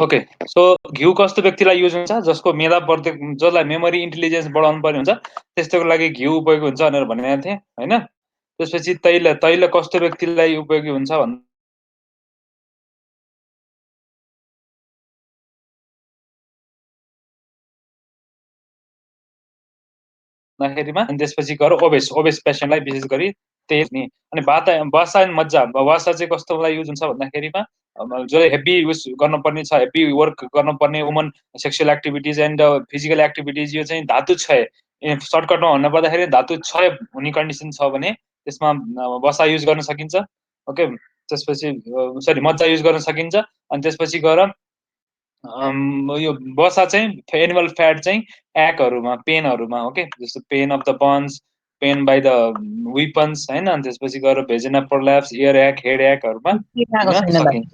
Okay, so घिउ कस्तो व्यक्तिलाई युज हुन्छ? जसको मेधा बढ्दै, जसलाई मेमोरी इन्टेलिजेन्स बढाउनु पर्ने हुन्छ, त्यस्तोको लागि घिउ उपयोगी हुन्छ भनेर भनेको थिएँ होइन। त्यसपछि तैल कस्तो व्यक्तिलाई उपयोगी हुन्छ भन्दाखेरिमा, अनि त्यसपछि गएर ओबेस पेसेन्टलाई विशेष गरी त्यही नि। अनि वासा एन्ड मज्जा, वासा चाहिँ कस्तोलाई युज हुन्छ भन्दाखेरिमा, जसले हेभी युज गर्नुपर्ने छ, हेभी वर्क गर्नुपर्ने woman, sexual activities and physical activities, यो चाहिँ धातु क्षय, सर्टकटमा भन्नु पर्दाखेरि धातु क्षय हुने कन्डिसन छ भने त्यसमा वसा युज गर्न सकिन्छ। ओके, त्यसपछि सरी मज्जा युज गर्न सकिन्छ। अनि त्यसपछि गएर यो बसा चाहिँ एनिमल फ्याट चाहिँ एक्टहरूमा, पेनहरूमा, ओके, जस्तो pain of the bones, pain by the weapons होइन। अनि त्यसपछि गएर भेजिना प्रोल्याप्स, इयर एक्ट, हेड एक्टहरूमा दिन सकिन्छ।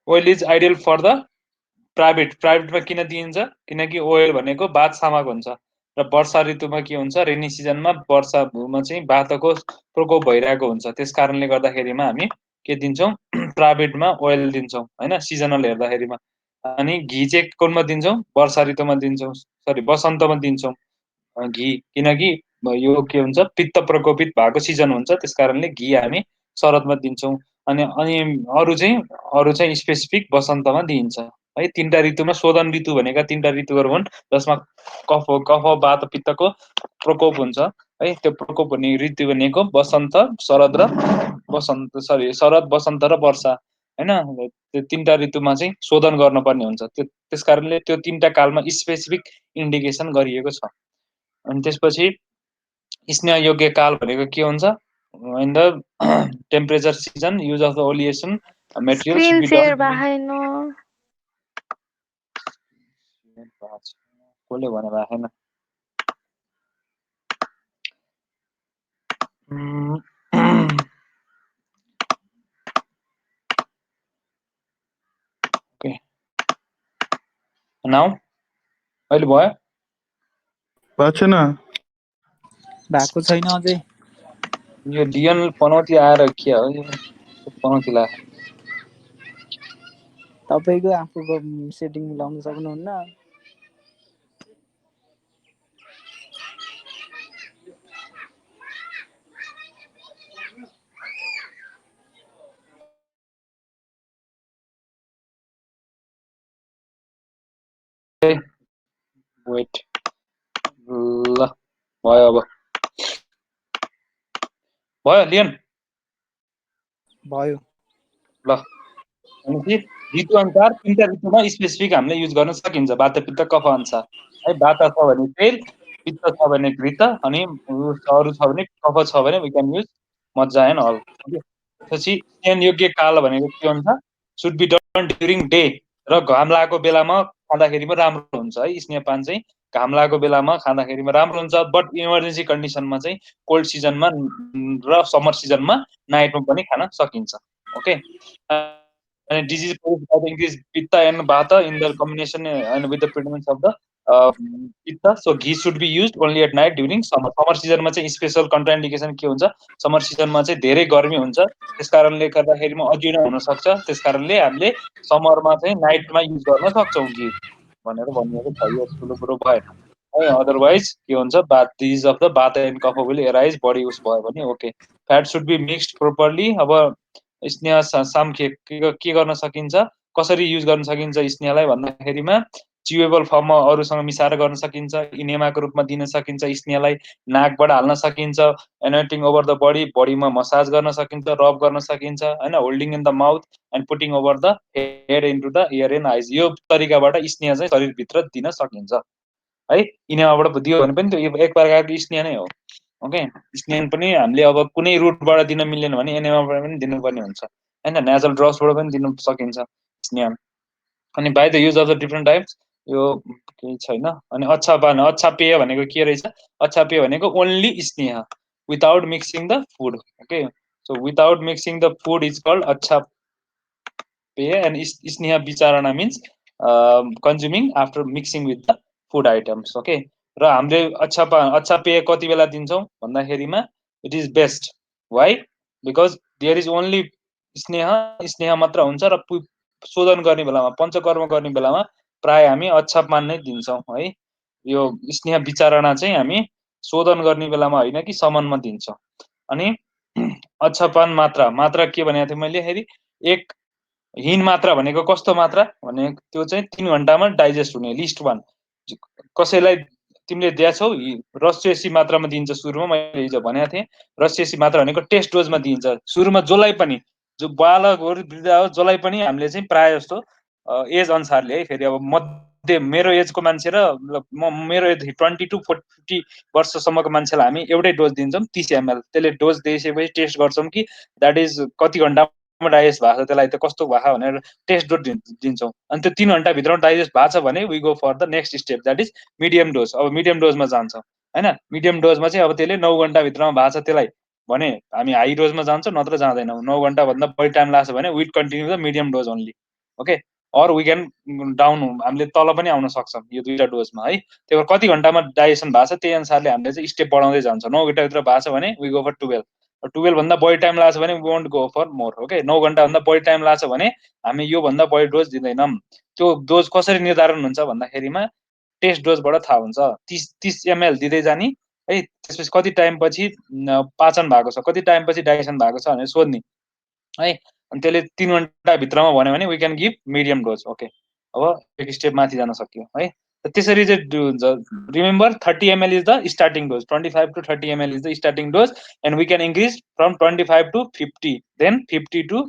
Oil is ideal for the प्राइभेटमा किन दिइन्छ? किनकि ओइल भनेको बाथ सामक हुन्छ र वर्षा ऋतुमा के हुन्छ, रेनी सिजनमा वर्षामा चाहिँ बाथको प्रकोप भइरहेको हुन्छ। त्यस कारणले गर्दाखेरिमा हामी के दिन्छौँ? प्राइभेटमा ओइल दिन्छौँ होइन, सिजनल हेर्दाखेरिमा। अनि घी चाहिँ कुनमा दिन्छौँ? वर्षा ऋतुमा दिन्छौँ, सरी वसन्तमा दिन्छौँ घी, किनकि यो के हुन्छ, पित्त प्रकोपित भएको सिजन हुन्छ। त्यस कारणले घी हामी शरदमा दिन्छौँ। अनि अनि अरू चाहिँ स्पेसिफिक वसन्तमा दिइन्छ है। तिनवटा ऋतुमा, शोधन ऋतु भनेका तिनवटा ऋतुहरू हुन् जसमा कफ वात पित्तको प्रकोप हुन्छ है। त्यो प्रकोप हुने ऋतु भनेको वसन्त, शरद र शरद, वसन्त र वर्षा होइन। त्यो तिनवटा ऋतुमा चाहिँ शोधन गर्नुपर्ने हुन्छ। त्यस कारणले त्यो तिनवटा कालमा स्पेसिफिक इन्डिकेसन गरिएको छ। अनि त्यसपछि स्नेहयोग्य काल भनेको के हुन्छ? In the temperature season, use of the oleation material screen should be share done. बाहेन कसले भने राखेन? ओके, नाउ अहिले भयो? छैन, भएको छैन अझै। यो डिएन पनौती आएर के हो यो पनौती लाग्यो? तपाईँको आफूको सेटिङ मिलाउन सक्नुहुन्न। वेट, ल भयो, अब भयो लियन भयो। ल। भनेपछि ऋतु अनुसार तिनवटा ऋतुमा स्पेसिफिक हामीले युज गर्न सकिन्छ वात पित्त कफ अनुसार है। वात छ भने तेल, पित्त छ भने घृत, अनि अरू छ भने कफ छ भने वी क्यान युज मज्जा एन्ड अल। त्यसपछि योग्य काल भनेको के हुन्छ? Should be done during day, र घाम लागेको बेलामा खाँदाखेरिमा राम्रो हुन्छ है। स्नेहपान चाहिँ घाम लागेको बेलामा खाँदाखेरिमा राम्रो हुन्छ। बट इमर्जेन्सी कन्डिसनमा चाहिँ कोल्ड सिजनमा र समर सिजनमा नाइटमा पनि खान सकिन्छ। Okay, and disease caused by the increased pitta and vata in the combination and with the predominance of the pitta. So ghee should be used only at night during summer. Summer season मा चाहिँ special कन्ट्राइन्डिकेसन के हुन्छ? Summer सिजनमा चाहिँ धेरै गर्मी हुन्छ, त्यस कारणले गर्दाखेरिमा अजिर्ण हुन सक्छ। त्यस कारणले हामीले समरमा चाहिँ नाइटमा युज गर्न सक्छौँ घी भनेर भनिएको छ। यो ठुलो कुरो भएन है। अदरवाइज के हुन्छ? Disease of the vata and kapha will arise, बडी उस भयो भने। Okay, fat should be mixed properly. अब स्नेह सामखे के गर्न सकिन्छ, कसरी युज गर्न सकिन्छ स्नेहलाई भन्दाखेरिमा, च्युएबल फर्ममा अरूसँग मिसाएर गर्न सकिन्छ, इनेमाको रूपमा दिन सकिन्छ स्नेहलाई, नाकबाट हाल्न सकिन्छ, एनोइटिङ ओभर द बडी, बडीमा मसाज गर्न सकिन्छ, रब गर्न सकिन्छ होइन, holding in the mouth and putting over the head into the year and आइज। यो तरिकाबाट स्नेह चाहिँ शरीरभित्र दिन सकिन्छ है। इनेमाबाट दियो भने पनि त्यो एक प्रकारको स्नेह नै हो। ओके, स्नेह पनि हामीले अब कुनै रुटबाट दिन मिलेन भने एनेमाबाट पनि दिनुपर्ने हुन्छ होइन, नेजल ड्रप्सबाट पनि दिन सकिन्छ स्नेह। अनि by the use of the different types, यो केही छैन। अनि अच्छा पेय भनेको के रहेछ? अच्छा पेय भनेको ओन्ली स्नेह without mixing the food. Okay, so without mixing the food is called अच्छा पेय। एन्ड स्नेह विचारणा means consuming after mixing with the food items. Okay, र हामीले अच्छा पेय कति बेला दिन्छौँ भन्दाखेरिमा, it is best why because there is only स्नेह स्नेह मात्र हुन्छ र शोधन गर्ने बेलामा पञ्चकर्म गर्ने बेलामा प्राय हामी अच्छापान नै दिन्छौँ है। यो स्नेह विचारणा चाहिँ हामी शोधन गर्ने बेलामा होइन कि समनमा दिन्छौँ। अनि अच्छापान मात्रा मात्रा के भनेको थिएँ मैले हेरी एक हिन मात्रा भनेको कस्तो मात्रा भने त्यो चाहिँ 3 घण्टामा डाइजेस्ट हुने लिस्ट 1 कसैलाई तिमीले दिएछौ रसचेसी मात्रामा दिन्छ सुरुमा मैले हिजो भनेको थिएँ रसचेसी मात्रा भनेको टेस्ट डोजमा दिन्छ सुरुमा जसलाई पनि जो बालक हो वृद्ध हो जसलाई पनि हामीले चाहिँ प्राय जस्तो एज अनुसारले है फेरि अब मध्ये मेरो एजको मान्छे र मेरो एज 20 to 40 वर्षसम्मको मान्छेलाई हामी एउटै डोज दिन्छौँ 30 ml त्यसले डोज दिइसकेपछि टेस्ट गर्छौँ कि द्याट इज कति घण्टामा डाइजेस्ट भएको छ त्यसलाई त कस्तो भएको भनेर टेस्ट डोज दिन्छौँ अनि त्यो 3 घण्टाभित्रमा डाइजेस्ट भएको छ भने we go for the next step that is medium dose. अब मिडियम डोजमा जान्छौँ होइन मिडियम डोजमा चाहिँ अब त्यसले 9 घण्टाभित्रमा भएको छ त्यसलाई भने हामी हाई डोजमा जान्छौँ नत्र जाँदैनौँ 9 घण्टाभन्दा बढी टाइम लाग्छ भने with continue the medium dose only okay or we can down हामीले तल पनि आउन सक्छौँ यो दुईवटा डोजमा है। त्यही भएर कति घण्टामा डाइजेसन भएको छ त्यही अनुसारले हामीले चाहिँ स्टेप बढाउँदै जान्छौँ 9 घण्टाभित्र भएको छ भने वी गो फर 12 भन्दा बढी टाइम लाग्छ भने we won't go for more okay 9 घण्टाभन्दा बढी टाइम लाग्छ भने हामी योभन्दा बढी डोज दिँदैनौँ। त्यो डोज कसरी निर्धारण हुन्छ भन्दाखेरिमा टेस्ट डोजबाट थाहा हुन्छ 30 ml दिँदै जाने है त्यसपछि कति टाइमपछि पाचन भएको छ कति टाइमपछि डाइजेसन भएको छ भनेर सोध्ने है अनि त्यसले 3 घण्टाभित्रमा भन्यो भने we can give medium dose okay अब एक स्टेप माथि जान सक्यो है त्यसरी चाहिँ हुन्छ remember 30 ml is the starting dose 25 to 30 ml is the starting dose and we can increase from 25 to 50 then 50 to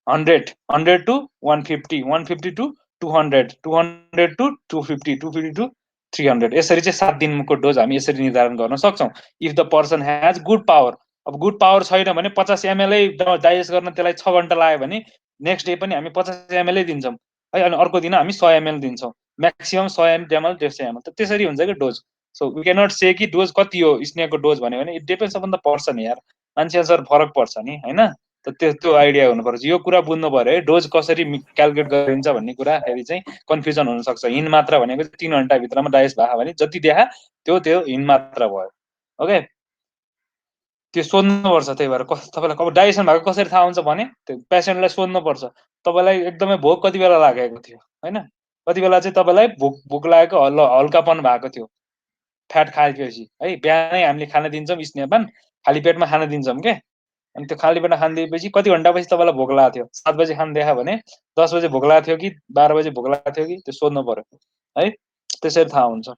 100 100 to 150 150 to 200 200 to 250 250 to 300 यसरी चाहिँ 7 दिनको डोज हामी यसरी निर्धारण गर्न सक्छौँ if the person has good power. अब good power छैन भने 50 ml डाइजेस्ट गर्न त्यसलाई 6 घण्टा लाग्यो भने नेक्स्ट डे पनि हामी 50 ml दिन्छौँ है अनि अर्को दिन हामी 100 ml दिन्छौँ म्याक्सिमम 100 ml 150 ml त त्यसरी हुन्छ कि dose. So we can not say कि डोज कति हो स्नेकको डोज भन्यो भने it depends upon the person यार मान्छे अनुसार फरक पर्छ नि होइन त्यो आइडिया हुनुपर्छ यो कुरा बुझ्नु पर्यो है डोज कसरी क्यालकुलेट गरिन्छ भन्ने कुरा फेरि चाहिँ कन्फ्युजन हुनसक्छ हिन मात्रा भनेको 3 घण्टाभित्रमा डाइजेस्ट भयो भने जति देखा त्यो हिन मात्रा भयो ओके त्यो सोध्नुपर्छ। त्यही भएर तपाईँलाई अब डाइजेसन भएको कसरी थाहा हुन्छ भने त्यो पेसेन्टलाई सोध्नुपर्छ तपाईँलाई एकदमै भोक कति बेला लागेको थियो होइन कति बेला चाहिँ तपाईँलाई भोक लागेको हल्कापन भएको थियो फ्याट खाएपछि है बिहानै हामीले खाना दिन्छौँ स्नेहपान खाली पेटमा खाना दिन्छौँ के अनि त्यो खाली पेटमा खाना दिएपछि कति घण्टापछि तपाईँलाई भोक लागेको थियो 7 बजे खाना देखा भने 10 बजे भोक लागेको थियो कि 12 बजे भोक लागेको थियो कि त्यो सोध्नु पर्यो है त्यसरी थाहा हुन्छ।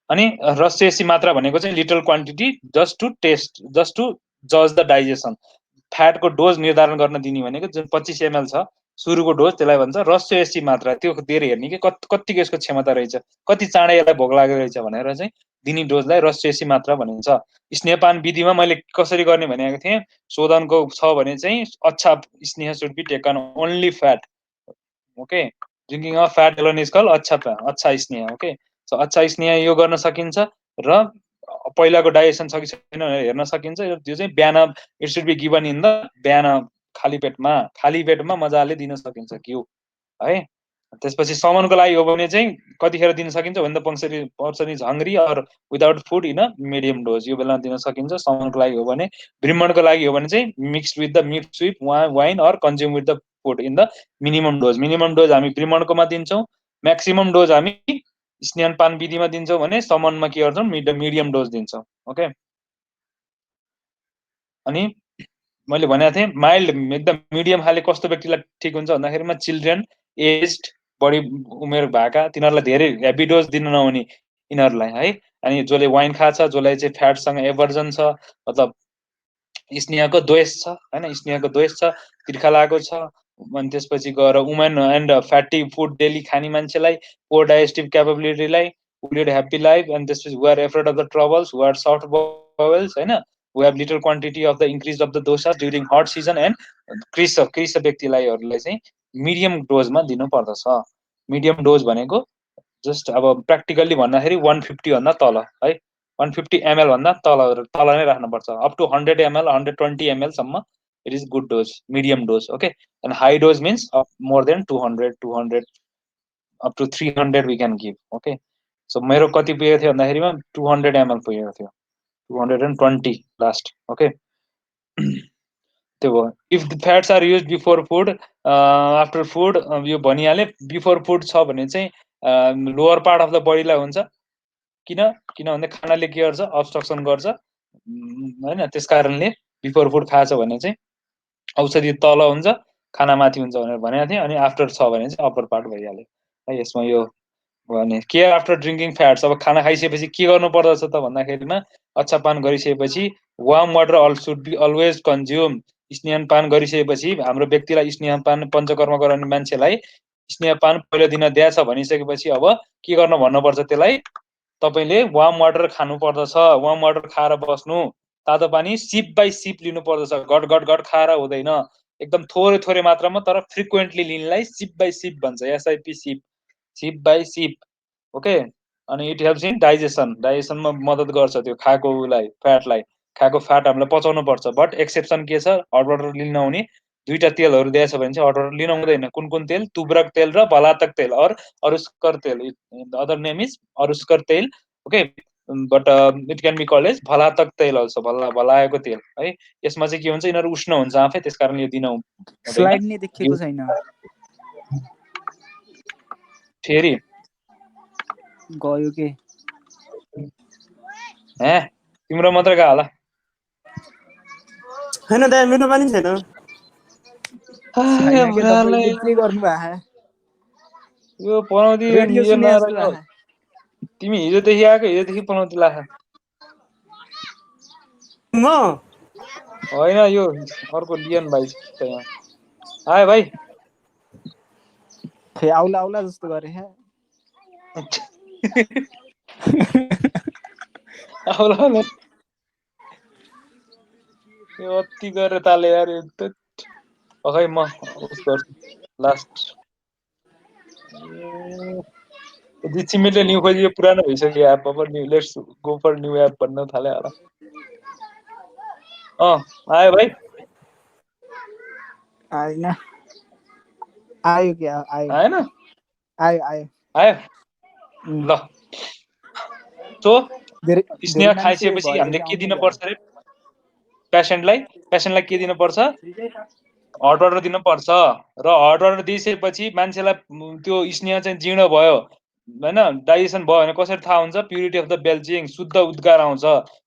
अनि रसचेसी मात्रा भनेको चाहिँ little quantity just to test just to जज द डाइजेसन फ्याटको डोज निर्धारण गर्न दिने भनेको जुन 25 ml छ सुरुको डोज त्यसलाई भन्छ रसचेसी मात्रा त्यो दिएर हेर्ने कि कतिको यसको क्षमता रहेछ कति चाँडै यसलाई भोक लागेको रहेछ भनेर चाहिँ दिने डोजलाई रसचेसी मात्रा भनिन्छ। स्नेहपान विधिमा मैले कसरी गर्ने भनेको थिएँ शोधनको छ भने चाहिँ अच्छा स्नेह should be taken only fat okay drinking of fat alone is called अच्छा स्नेह ओके सो अच्छा स्नेह यो गर्न सकिन्छ र पहिलाको डाइजेसन छ कि छैन भनेर हेर्न सकिन्छ त्यो चाहिँ बिहान it should be given in the बिहान खाली पेटमा मजाले दिन सकिन्छ घिउ है। त्यसपछि समनको लागि हो भने चाहिँ कतिखेर दिन सकिन्छ भने the person is hungry or without food in a medium dose यो बेलामा दिन सकिन्छ। समनको लागि हो भने भ्रिमणको लागि हो भने चाहिँ mix with the meat soup wine or consume with the food in the minimum dose हामी भ्रिमणकोमा दिन्छौँ म्याक्सिमम डोज हामी स्नेहपान विधिमा दिन्छौँ भने समनमा के गर्छौँ मिडियम डोज दिन्छौँ ओके। अनि मैले भनेको थिएँ माइल्ड एकदम मिडियम खाले कस्तो व्यक्तिलाई ठिक हुन्छ भन्दाखेरिमा चिल्ड्रेन एज्ड बढी उमेर भएका तिनीहरूलाई धेरै हेभी डोज दिन नहुने यिनीहरूलाई है अनि जसले वाइन खान्छ जसलाई चाहिँ फ्याटसँग एभर्जन छ मतलब स्नेहको द्वेष छ होइन स्नेहको द्वेष छ तिर्खा लागेको छ अनि त्यसपछि गएर women and fatty food daily खाने मान्छेलाई पोर डाइजेस्टिभ क्यापेबिलिटीलाई लिड ह्याप्पी लाइफ अनि त्यसपछि we are afraid of the troubles we are soft bowels होइन we have little quantity of the increase of the dosha during hot season and कृष व्यक्तिलाई चाहिँ medium डोजमा दिनु पर्दछ। मिडियम डोज भनेको जस्ट अब प्र्याक्टिकल्ली भन्दाखेरि 150 भन्दा तल है 150 ml भन्दा तल नै राख्नुपर्छ अप टु 100 ml 120 ml सम्म it is good dose medium dose okay and high dose means more than 200 up to 300 we can give okay. So मेरो कति पुगेको थियो भन्दाखेरिमा 200 ml पुगेको थियो 220 लास्ट ओके त्यो भयो if the fats are use before food after food यो भनिहालेँ बिफोर फुड छ भने चाहिँ लोवर पार्ट अफ द बडीलाई हुन्छ किनभने खानाले के गर्छ अब्स्ट्रक्सन गर्छ होइन त्यस कारणले बिफोर फुड खाएछ भने चाहिँ औषधि तल हुन्छ खाना माथि हुन्छ भनेर भनेको थिएँ अनि आफ्टर छ भने चाहिँ अप्पर पार्ट भइहाल्यो है यसमा यो भने केयर आफ्टर ड्रिङ्किङ फ्याट्स अब खाना खाइसकेपछि के गर्नु पर्दछ त भन्दाखेरिमा अच्छापान गरिसकेपछि warm water all should be always consume स्नेहपान गरिसकेपछि हाम्रो व्यक्तिलाई स्नेहपान पञ्चकर्म गराउने मान्छेलाई स्नेहपान पहिलो दिन दिएछ भनिसकेपछि अब के गर्न भन्नुपर्छ त्यसलाई तपाईँले वार्म वाटर खानु पर्दछ वार्म वाटर खाएर बस्नु तातो पानी सिप बाई सिप लिनु पर्दछ गट गट गट खाएर हुँदैन एकदम थोरै थोरै मात्रामा तर फ्रिक्वेन्टली लिनलाई सिप बाई सिप भन्छ एसआइपी सिप बाई सिप ओके अनि इट हेल्प्स इन डाइजेसनमा मद्दत गर्छ त्यो खाएको उलाई फ्याटलाई खाएको फ्याट हामीलाई पचाउनु पर्छ बट एक्सेप्सन के छ हट वाटर लिन नहुने दुईटा तेलहरू दिएछ भने चाहिँ हट वाटर लिन हुँदैन कुन तेल तुब्रक तेल र भलातक तेल अरुस्कर तेल अदर नेम इज अरुस्कर तेल okay but it can be called as भलातक तेल अल्सो भलाएको तेल है यसमा चाहिँ के हुन्छ यिनीहरू उष्ण हुन्छ आफै त्यस कारण यो दिन हुँदैन स्लाइड नै देखेको छैन फेरि गयो के हे तिम्रो मात्र गयो होला हैन दाइ मेरो पनि छैन छैन के तपाईले के गर्नु भा यो पनौती रेडियो यो सुने जस्तो नर भा तिमी हिजोदेखि आएको हिजोदेखि पनौती लाख म होइन यो अर्को लियन भाइ छ यहाँ आयो भाइ खै आउला आउला जस्तो गरे हे आउला यो अति गरेर ताले यार खै म उस गर्छु लास्ट जिचिमिटले न्यू खोजी यो पुरानो भइसक्यो एप अब new let's go for new app भन्न थाल्यो होला आयो भाइ आएन आयो के आयो आएन आयो आयो आयो ल सो धेरै स्नेह मान्छे खाइसकेपछि हामीले भएपछि के आउनु दिनुपर्छ अरे पेसेन्टलाई के दिनुपर्छ हट वाटर दिनुपर्छ र हट वाटर दिइसकेपछि मान्छेलाई त्यो स्नेह चाहिँ जीर्ण भयो होइन डाइजेसन भयो भने कसरी थाहा हुन्छ प्युरिटी अफ द बेल्चिङ शुद्ध उद्गार आउँछ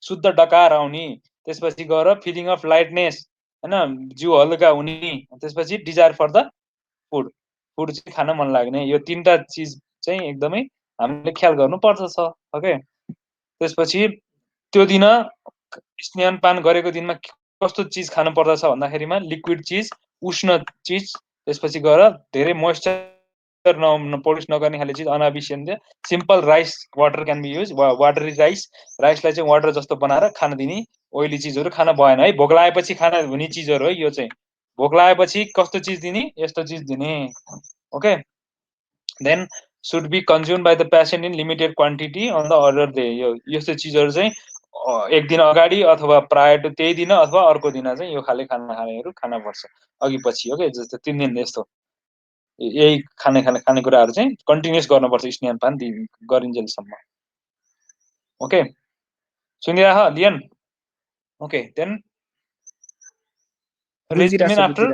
शुद्ध डकार आउने त्यसपछि गएर फिलिङ अफ लाइटनेस होइन जिउ हल्का हुने त्यसपछि डिजायर फर द फुड चाहिँ खान मन लाग्ने यो तीनटा चिज चाहिँ एकदमै हामीले ख्याल गर्नुपर्छ छ ओके त्यसपछि त्यो दिन स्नेहपान गरेको दिनमा कस्तो चिज खानु पर्दछ भन्दाखेरिमा लिक्विड चिज उष्ण चिज त्यसपछि गएर धेरै मोइस्चर प्रड्युस नगर्ने खाले चिज अनावश्यक simple rice water can be use watery राइसलाई चाहिँ वाटर जस्तो बनाएर खान दिने ओइली चिजहरू खान भएन है भोक लागेपछि खाना हुने चिजहरू है यो चाहिँ भोक लागेपछि कस्तो चिज दिने यस्तो चिज दिने okay then should be consume by the patient in limited quantity on the order day यो यस्तो चिजहरू चाहिँ एक दिन अगाडि अथवा प्रायर टु त्यही दिन अथवा अर्को दिन चाहिँ यो खाले खाना खानेहरू खान पर्छ अघि पछि ओके जस्तो 3 दिन यस्तो यही खानेकुराहरू चाहिँ कन्टिन्युस गर्नुपर्छ स्नेहपान गरिन्जेलसम्म ओके सुनिरह लियन okay then regimen after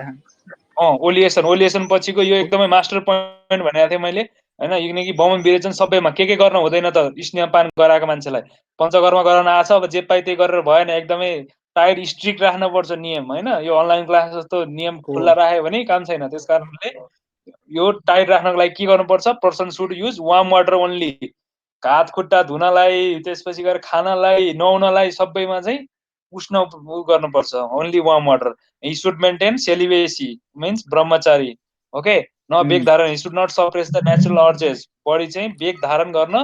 oleation पछिको यो एकदमै मास्टर पोइन्ट भनेको थिएँ मैले होइन किनकि बमन विरेचन सबैमा के गर्न हुँदैन त स्नेहपान गराएको मान्छेलाई पञ्चकर्म गराउन आछ अब जे पाइ त्यही गरेर भएन एकदमै टाइट स्ट्रिक्ट राख्नुपर्छ नियम होइन यो अनलाइन क्लास जस्तो नियम खुल्ला राख्यो भने काम छैन त्यस कारणले यो टाइट राख्नको लागि के गर्नुपर्छ person should use warm water only हात खुट्टा धुनलाई त्यसपछि गएर खानालाई नुहाउनलाई सबैमा चाहिँ उष्ण गर्नुपर्छ only warm water he should maintain celibacy means Brahmachari okay न बेग धारण he should not suppress the natural urges बढी चाहिँ बेग धारण गर्न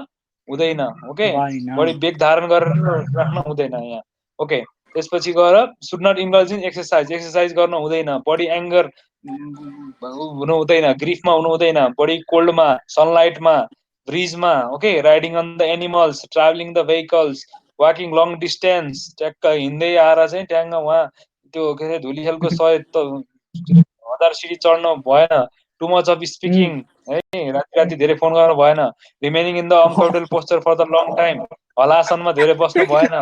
हुँदैन ओके बढी बेग धारण गरेर राख्न हुँदैन यहाँ ओके त्यसपछि गएर should not indulge in exercise गर्न हुँदैन बढी एङ्गर हुनु हुँदैन ग्रिफमा हुनु हुँदैन बढी कोल्डमा सनलाइटमा ब्रिजमा okay riding on the animals travelling the vehicles walking long distance ट्याक्क हिँड्दै आएर चाहिँ ट्याङ्ग उहाँ त्यो के अरे धुलीखेलको 100,000 सिडी चढ्नु भएन टु मच अफ स्पिकिङ है राति धेरै फोन गर्नु भएन remaining in the uncomfortable posture for the long time हलासनमा धेरै बस्नु भएन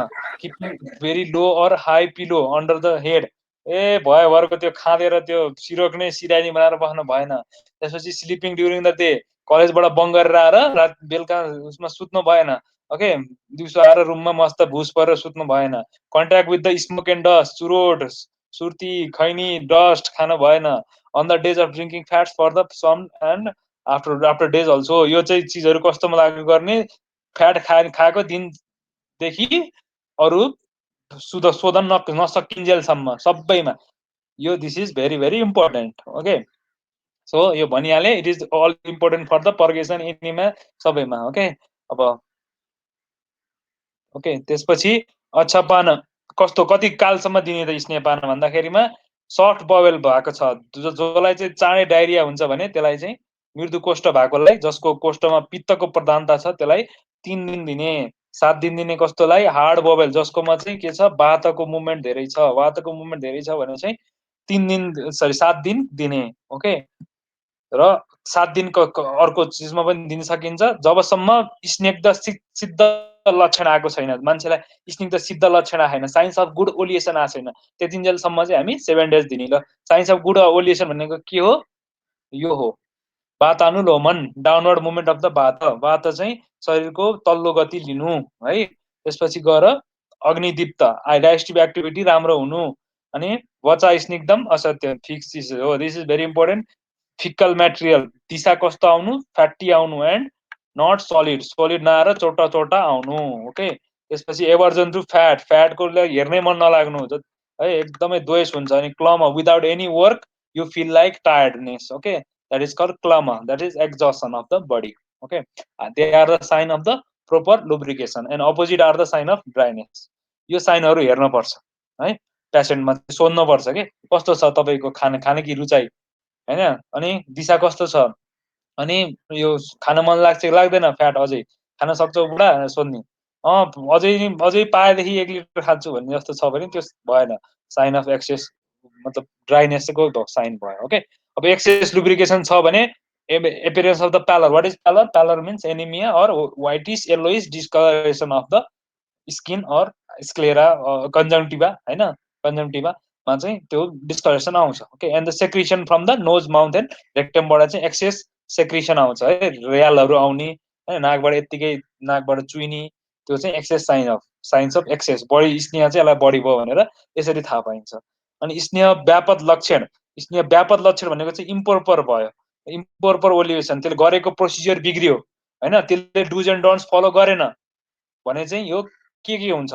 keeping very low or high pillow under the head ए भयो भरको त्यो खाँदेर त्यो सिरोक नै सिरानी बनाएर बस्न भएन त्यसपछि स्लिपिङ ड्युरिङ द डे कलेजबाट बङ्ग गरेर आएर रात बेलुका उसमा सुत्नु भएन ओके दिउँसो आएर रुममा मस्त भुस परेर सुत्नु भएन contact with the smoke and dust चुरोट सुर्ती खैनी डस्ट खानु भएन on the days of drinking fats for the some and after days also यो चाहिँ चिजहरू कस्तोमा लागु गर्ने फ्याट खाएको दिनदेखि अरू शोधन नसकिन्जेलसम्म सबैमा यो this is very very important okay so यो भनिहालेँ it is all important for the purgation enema सबैमा ओके अब ओके त्यसपछि अच्छा पान कस्तो कति कालसम्म दिने त स्नेह पान भन्दाखेरिमा सर्ट बवेल भएको छ जसलाई चाहिँ चाँडै डायरिया हुन्छ भने त्यसलाई चाहिँ मृदु कोष्ठ भएकोलाई जसको कोष्ठमा पित्तको प्रधानता छ त्यसलाई 3 दिन दिने 7 दिन दिने कस्तोलाई हार्ड बवेल जसकोमा चाहिँ के छ वातको मुभमेन्ट धेरै छ वातको मुभमेन्ट धेरै छ भने चाहिँ 3 दिन सरी 7 दिन दिने ओके र 7 दिनको अर्को चिजमा पनि दिन सकिन्छ जबसम्म स्निग्ध सिद्ध लक्षण आएको छैन मान्छेलाई स्निग्ध सिद्ध लक्षण आएन साइन्स अफ गुड ओलिएसन आएको छैन त्यतिन्जेलसम्म चाहिँ हामी 7 डेज दिने ल साइन्स अफ गुड ओलिएसन भनेको के हो यो हो वातानुलोमन डाउनवर्ड मुभमेन्ट अफ द वात चाहिँ शरीरको तल्लो गति लिनु है त्यसपछि गएर अग्निदीप्त डाइजेस्टिभ एक्टिभिटी राम्रो हुनु अनि वचा स्निग्धम असत्य फिक्स चिज हो this is very important faecal material दिशा कस्तो आउनु फ्याटी आउनु एन्ड नट सोलिड नआएर चोटा चोटा आउनु ओके त्यसपछि एभर्जन टु फ्याटको हेर्नै मन नलाग्नु है एकदमै द्वेष हुन्छ अनि क्लम without any work you feel like tiredness okay that is called clama that is exhaustion of the body okay they are the sign of the proper lubrication and opposite are the sign of dryness यो साइनहरु हेर्न पर्छ है पेशेन्टमा सोध्न पर्छ के कस्तो छ तपाईको खाने की रुचाई हैन अनि दिशा कस्तो छ अनि यो खान मन लाग्छ लाग्दैन फ्याट अझै खान सक्छौ बुढा सोध्ने अझै पाएदेखि 1 लिटर खान्छु भन्ने जस्तो छ भने त्यो भएन साइन अफ एक्सेस मतलब ड्राइनेस को साइन भयो ओके अब एक्सेस लुब्रिकेसन छ भने appearance of the pallor what is pallor means anemia or whitish yellowish discoloration of the skin or sclera conjunctiva हैन conjunctiva मा चाहिँ त्यो डिस्कलरेसन आउँछ okay and the secretion from the nose mouth and रेक्टमबाट चाहिँ excess secretion आउँछ है रियालहरु आउने हैन नाकबाट यतिकै नाकबाट चुइनी त्यो चाहिँ excess signs of excess body स्नेह चाहिँ यसलाई बडी भयो भनेर यसरी थाहा पाइन्छ अनि स्नेह व्यापक लक्षण भनेको चाहिँ इम्प्रोपर भयो इम्प्रोपर ओलिएसन त्यसले गरेको प्रोसिजर बिग्रियो हैन त्यसले डुज एन्ड डोन्ट्स फलो गरेन भने चाहिँ यो के हुन्छ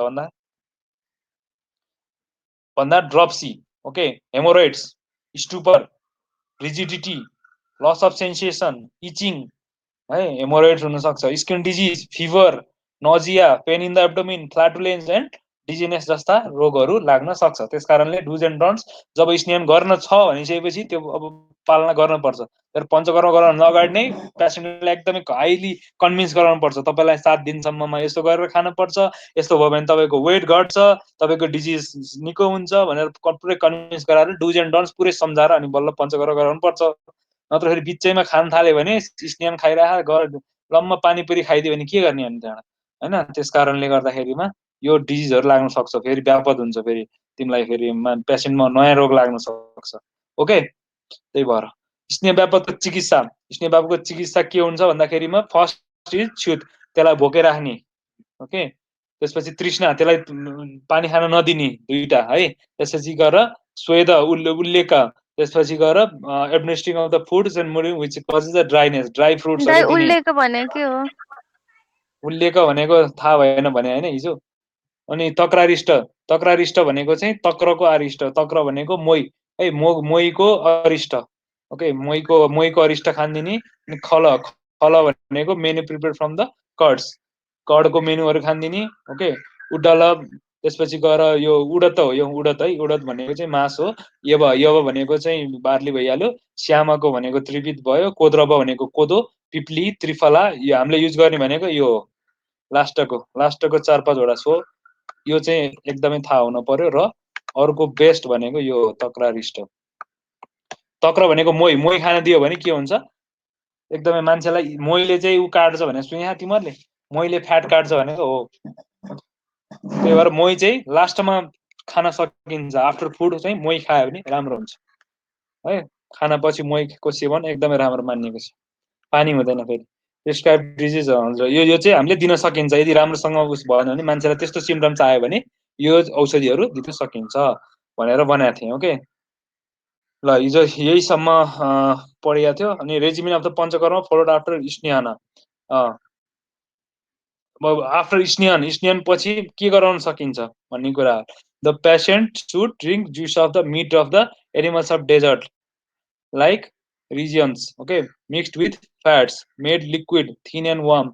भन्दा dropsy okay haemorrhoids stupor rigidity loss of sensation itching है हेमोरोइड्स हुन सक्छ skin disease fever nausea pain in the abdomen flatulence and dizziness जस्ता रोगहरू लाग्न सक्छ त्यसकारणले डुज एन्ड डोन्ट्स जब स्नेहन गर्न छ भनिसकेपछि त्यो अब पालना गर्नुपर्छ तर पञ्चकर्म गर्न अगाडि नै पेसेन्टलाई एकदमै हाइली कन्भिन्स गराउनुपर्छ तपाईलाई 7 दिनसम्ममा यसो गरेर खानुपर्छ यस्तो भयो भने तपाईको वेट घट्छ तपाईको डिजिज निको हुन्छ भनेर पुरै कन्भिन्स गराएर डुज एन्ड डोन्ट्स पुरै सम्झाएर अनि बल्ल पञ्चकर्म गराउनुपर्छ नत्र फेरि बिचैमा खान थाल्यो भने स्नेहन खाइराख लम्म पानीपुरी खाइदियो भने के गर्ने अनि त्यहाँ हैन त्यसकारणले गर्दाखेरिमा यो डिजिजहरु लाग्न सक्छ फेरि व्यापक हुन्छ फेरि तिमीलाई फेरि पेशेन्टमा नयाँ रोग लाग्न सक्छ ओके त्यही भएर स्नेह व्यापकको चिकित्सा के हुन्छ भन्दाखेरिमा फर्स्ट इज छुत त्यसलाई भोके राख्ने ओके त्यसपछि तृष्णा त्यसलाई पानी खान नदिने दुईटा है त्यसपछि गएर स्वेद उल्लेख त्यसपछि गएर administering of the foods and मुडिङ which causes the dryness dry fruits उल्लेख भनेको के हो उल्लेख भनेको थाहा भएन भने हैन हिजो अनि तक्रारिष्ट भनेको चाहिँ तक्रको अरिष्ट तक्र भनेको मोही है मोहीको अरिष्ट ओके मोहीको अरिष्ट खान्दिने अनि खल भनेको मेनु प्रिपेयर्ड फ्रम द कर्डको मेनुहरु खान्दिने ओके उडल त्यसपछि गएर यो उडत हो यो उडत है उडत भनेको चाहिँ मास हो यव भनेको चाहिँ बार्ली भइहाल्यो श्यामको भनेको त्रिविध भयो कोद्रव भनेको कोदो पिप्ली त्रिफला यो हामीले युज गर्ने भनेको यो लास्टको 4-5 वटा सो यो चाहिँ एकदमै थाहा हुन पर्यो र अर्को बेस्ट भनेको यो तक्रारिष्ट तक्र भनेको मोही खान दियो भने के हुन्छ एकदमै मान्छेलाई मोहीले चाहिँ उ काट्छ भने सुने तिमीहरुले मोहीले फ्याट काट्छ भनेको हो त्यही भएर मोही चाहिँ लास्टमा खान सकिन्छ। आफ्टर फुड चाहिँ मोही खायो भने राम्रो हुन्छ है। खानापछि मोहीको सेवन एकदमै राम्रो मानिएको छ। पानी हुँदैन फेरि प्रिस्क्राइब डिजिज हुन्छ यो चाहिँ हामीले दिन सकिन्छ। यदि राम्रोसँग उस भएन भने मान्छेलाई त्यस्तो सिम्टम्स आयो भने यो औषधिहरू दिन सकिन्छ भनेर बनाएको थिएँ। ओके ल हिजो यहीसम्म पढिएको थियो। अनि regimen of the Panchakarma followed after स्नेहान। आफ्टर स्नेहान पछि के गराउन सकिन्छ भन्ने कुरा। The patient should drink juice of the meat of the animals of desert like regions, okay, mixed with fats, made liquid, thin and warm,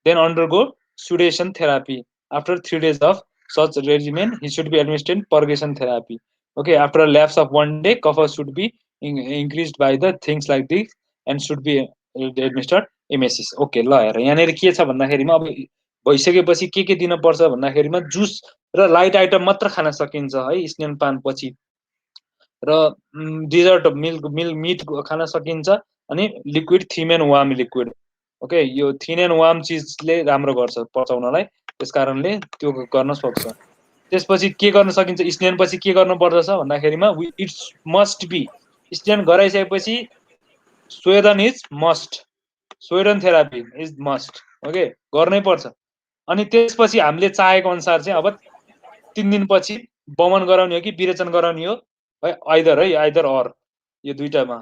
then undergo sudation therapy. After 3 days of such regimen, he should be administered purgation therapy. Okay, after a lapse of 1 day, kapha should be increased by the things like this and should be administered emesis. Okay, ल हेर यहाँनिर के छ भन्दाखेरिमा अब भइसकेपछि के दिन पर्छ भन्दाखेरिमा जुस र लाइट आइटम मात्र खान सकिन्छ है स्नेनपान पछि। र डिजर्ट मिट खान सकिन्छ अनि liquid thin and warm liquid. Okay यो थिन एन्ड वार्म चिजले राम्रो गर्छ पचाउनलाई, त्यस कारणले त्यो गर्न सक्छ। त्यसपछि के गर्न सकिन्छ स्नेनपछि के गर्नु पर्दछ भन्दाखेरिमा इट्स मस्ट बी स्नेन गराइसकेपछि स्वेदन इज मस्ट, स्वेदन थेरापी इज मस्ट। ओके गर्नै पर्छ। अनि त्यसपछि हामीले चाहेको अनुसार चाहिँ अब 3 दिनपछि बमन गराउने हो कि विरेचन गराउने हो है, आइदर अर यो दुईटामा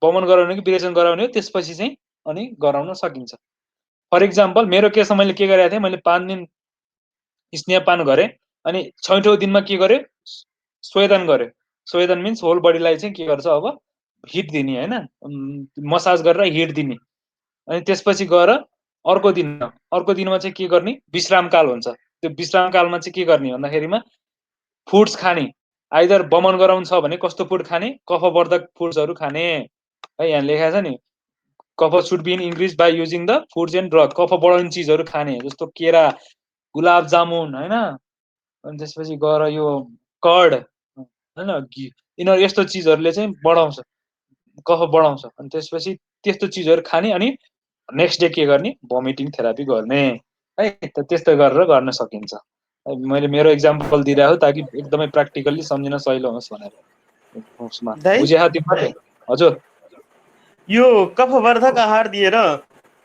बमन गराउने कि विरेचन गराउने हो। त्यसपछि चाहिँ अनि गराउन सकिन्छ। फर इक्जाम्पल मेरो केसमा मैले के गरेको थिएँ, मैले 5 दिन स्नेहपान गरेँ अनि 6औं दिनमा के गरेँ स्वेदन गरेँ। स्वेदन मिन्स होल बडीलाई चाहिँ के गर्छ अब हिट दिने हैन, मसाज गरेर हिट दिने। अनि त्यसपछि गएर अर्को दिनमा चाहिँ के गर्ने विश्रामकाल हुन्छ। त्यो विश्रामकालमा चाहिँ के गर्ने भन्दाखेरिमा फुड्स खाने, आइदर बमन गराउनु छ भने कस्तो फुड खाने कफवर्धक फुड्सहरू खाने है। यहाँ लेखेको छ नि kapha should be increase by using the foods and drug, कफ बढाउने चिजहरू खाने जस्तो केरा गुलाब जामुन हैन। अनि त्यसपछि गएर यो कर्ड हैन यिनीहरू यस्तो चिजहरूले चाहिँ बढाउँछ कफ बढाउँछ। अनि त्यसपछि त्यस्तो चिजहरू खाने अनि नेक्स्ट डे के गर्ने भमिटिङ थेरापी गर्ने है। त त्यस्तो गरेर गर्न सकिन्छ। मैले मेरो एक्जाम्पल दिइरहेको ताकि एकदमै प्र्याक्टिकल्ली सम्झिन सजिलो होस् भनेर। उसमा दाइ बुझ्या तिमीले? हजुर यो कफवर्धक आहार दिएर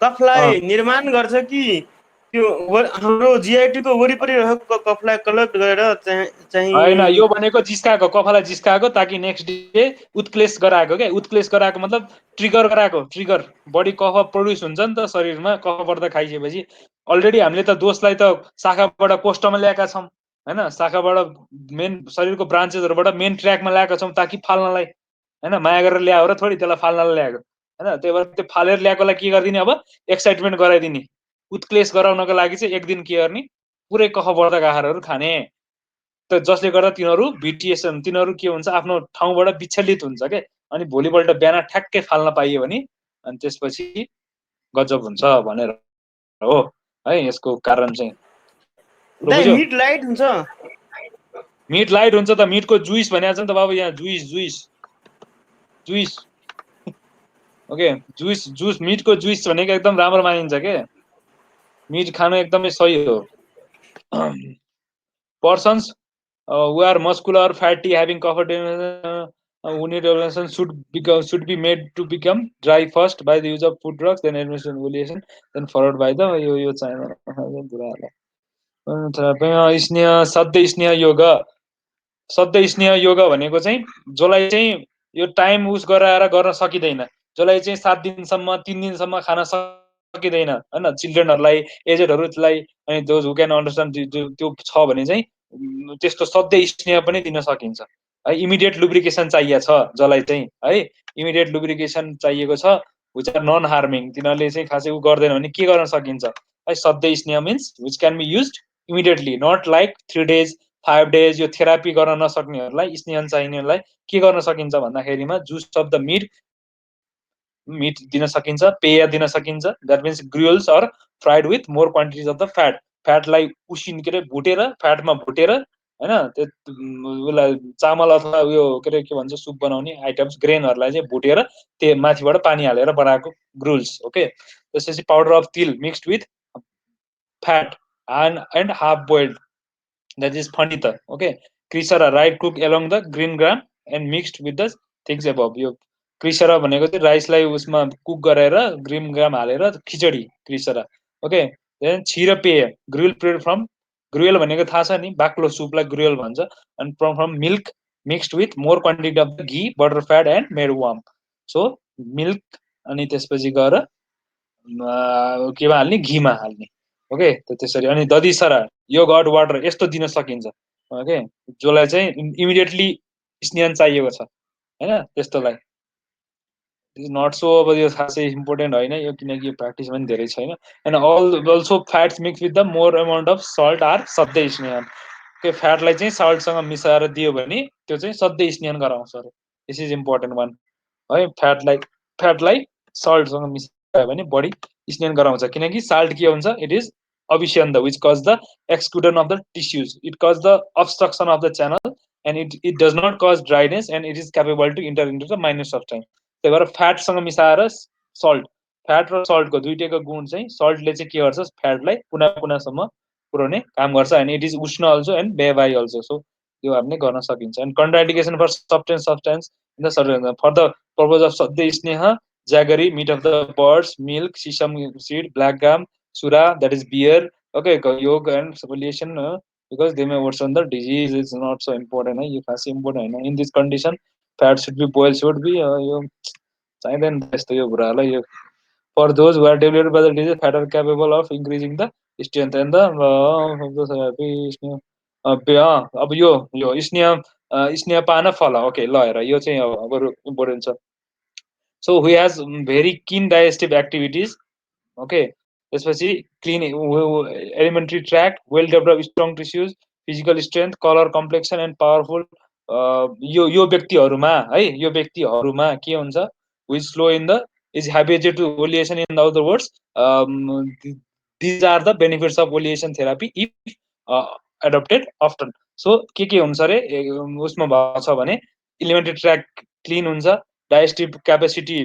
कफलाई निर्माण गर्छ कि त्यो हाम्रो जीआइटी को वरिपरि रहेको कफलाई कलेक्ट गरेर चाहिँ हैन यो भनेको जिस्काएको कफालाई जिस्काएको ताकि नेक्स्ट डे उत्क्लेश गराएको के। उत्क्लेश गराएको मतलब ट्रिगर गराएको। ट्रिगर बडी कफ प्रड्युस हुन्छ नि त शरीरमा कफवर्धक खाइसकेपछि। अलरेडी हामीले त दोषलाई त शाखाबाट कोष्ठमा ल्याएका छौँ हैन, शाखाबाट मेन शरीरको ब्रान्चेसहरुबाट मेन ट्र्याकमा ल्याएका छौँ ताकि फाल्नलाई हैन, माया गरेर ल्यायो र थोडी त्यसलाई फाल्नलाई ल्याएको हैन। त्यही भएर त्यो फालेर ल्याएकोलाई के गरिदिने अब एक्साइटमेन्ट गराइदिने। उत्क्लेश गराउनको लागि चाहिँ एक दिन के गर्ने पुरै कफवर्धक आहारहरू खाने। त जसले गर्दा तिनीहरू भिटिएसन तिनीहरू के हुन्छ आफ्नो ठाउँबाट विचलित हुन्छ के। अनि भोलिपल्ट बिहान ठ्याक्कै फाल्न पाइयो भने अनि त्यसपछि गजब हुन्छ भनेर हो है यसको कारण चाहिँ। दाइ मिट लाइट हुन्छ, मिट लाइट हुन्छ त मिटको जुइस भनेको छ नि त बाबु यहाँ जुइस ओके जुस मिटको जुइस भनेको एकदम राम्रो मानिन्छ के। मिट खानु एकदमै सही हो। Persons who are muscular, fatty, having cough, who need organization should be made to become dry first by the use of food drugs, then administration emulsion, then followed by the यो सधैँ स्नेह योगा भनेको चाहिँ जसलाई चाहिँ यो टाइम उस गराएर गर्न सकिँदैन, जसलाई चाहिँ 7 दिनसम्म 3 दिनसम्म खान सकिँदैन हैन, चिल्ड्रेनहरूलाई एजेडहरूलाई अनि दोज हु क्यान अन्डरस्ट्यान्ड त्यो छ भने चाहिँ त्यस्तो सधैँ स्नेह पनि दिन सकिन्छ है। इमिडिएट लुब्रिकेसन चाहिएको छ जसलाई चाहिँ है इमिडिएट लुब्रिकेसन चाहिएको छ विच आर नन हार्मिङ, तिनीहरूले चाहिँ खासै उ गर्दैन भने के गर्न सकिन्छ है। सधैँ स्नेह means which can be used immediately, not like 3 days 5 days यो थेरापी गर्न नसक्नेहरूलाई स्नेह चाहिनेहरूलाई के गर्न सकिन्छ भन्दाखेरिमा जुस अफ द मिट दिन सकिन्छ, पेय दिन सकिन्छ। That means grills or fried with more quantities of the fat, फ्याटलाई उसिन के अरे भुटेर फ्याटमा भुटेर हैन त्यो उसलाई चामल अथवा उयो के अरे के भन्छ सुप बनाउने आइटम्स ग्रेनहरूलाई चाहिँ भुटेर त्यो माथिबाट पानी हालेर बनाएको ग्रुल्स। ओके त्यसपछि powder of til mixed with fat and half boiled That is phanita. Okay, क्रिसरा right cook along the green gram and mixed with the things above. यो क्रिसरा भनेको चाहिँ राइसलाई उसमा कुक गरेर ग्रीन ग्राम हालेर खिचडी क्रिसरा. ओके, देन क्षीरपेय ग्रुएल प्रिपेयर्ड फ्रम, ग्रुएल भनेको थाहा छ नि, बाक्लो सुपलाई ग्रुएल भन्छ. And from milk mixed with more quantity of the ghee, butter, fat and made warm. So milk अनि त्यसपछि गएर केमा हाल्ने, घीमा हाल्ने. ओके, त्यसरी. अनि दधिसरा योगर्ट वाटर यस्तो दिन सकिन्छ. ओके, जसलाई चाहिँ इमिडिएटली स्नान चाहिएको छ हैन, त्यस्तोलाई. इज नट सो, अब यो खासै इम्पोर्टेन्ट होइन यो, किनकि यो प्र्याक्टिस पनि धेरै छैन. And also fats mix with the more amount of salt are सधैँ स्नान. त्यो फ्याटलाई चाहिँ सल्टसँग मिसाएर दियो भने त्यो चाहिँ सधैँ स्नान गराउँछ अरे. दिस इज इम्पोर्टेन्ट वान है. फ्याटलाई सल्टसँग मिसायो भने बढी स्नान गराउँछ, किनकि साल्ट के हुन्छ, इट इज अभिस्यन्द which cause the exclusion of the tissues, it cause the obstruction of the channel and it does not cause dryness and it is capable to enter into the minus of time. त्यही भएर फ्याटसँग मिसाएर salt, fat र सल्टको दुईटैको गुण चाहिँ, सल्टले चाहिँ के गर्छ, फ्याटलाई कुना कुनासम्म पुर्याउने काम गर्छ. एन्ड इट इज उष्ण अल्सो एन्ड बेवाई अल्सो. सो यो हामीले गर्न सकिन्छ. And contraindication for substance in the short for the purpose of सधैँ स्नेह, jaggery, meat of the birds, milk, sesame seed, black gum, sura, that is beer. Okay, yoga and supplication, because they may worsen the disease. Is not so important. You can see important. In this condition, fat should be boiled. Should be you. Then best you brala. For those who are developed by the disease, fat are capable of increasing the strength and the अब यो स्नेह पान फल. Okay, ल हेर यो चाहिँ अब इम्पोर्टेन्ट छ. So who has very keen digestive activities. Okay, त्यसपछि clean alimentary tract, well developed strong tissues, physical strength, color, complexion and powerful. यो व्यक्तिहरुमा है, यो व्यक्तिहरुमा के हुन्छ, who is slow in the, is habituated to oleation. In other words, these are the benefits of oleation therapy if adopted often. So के हुन्छ रे उसमा भन्छ भने, alimentary tract clean हुन्छ, डाइजेस्टिभ क्यापेसिटी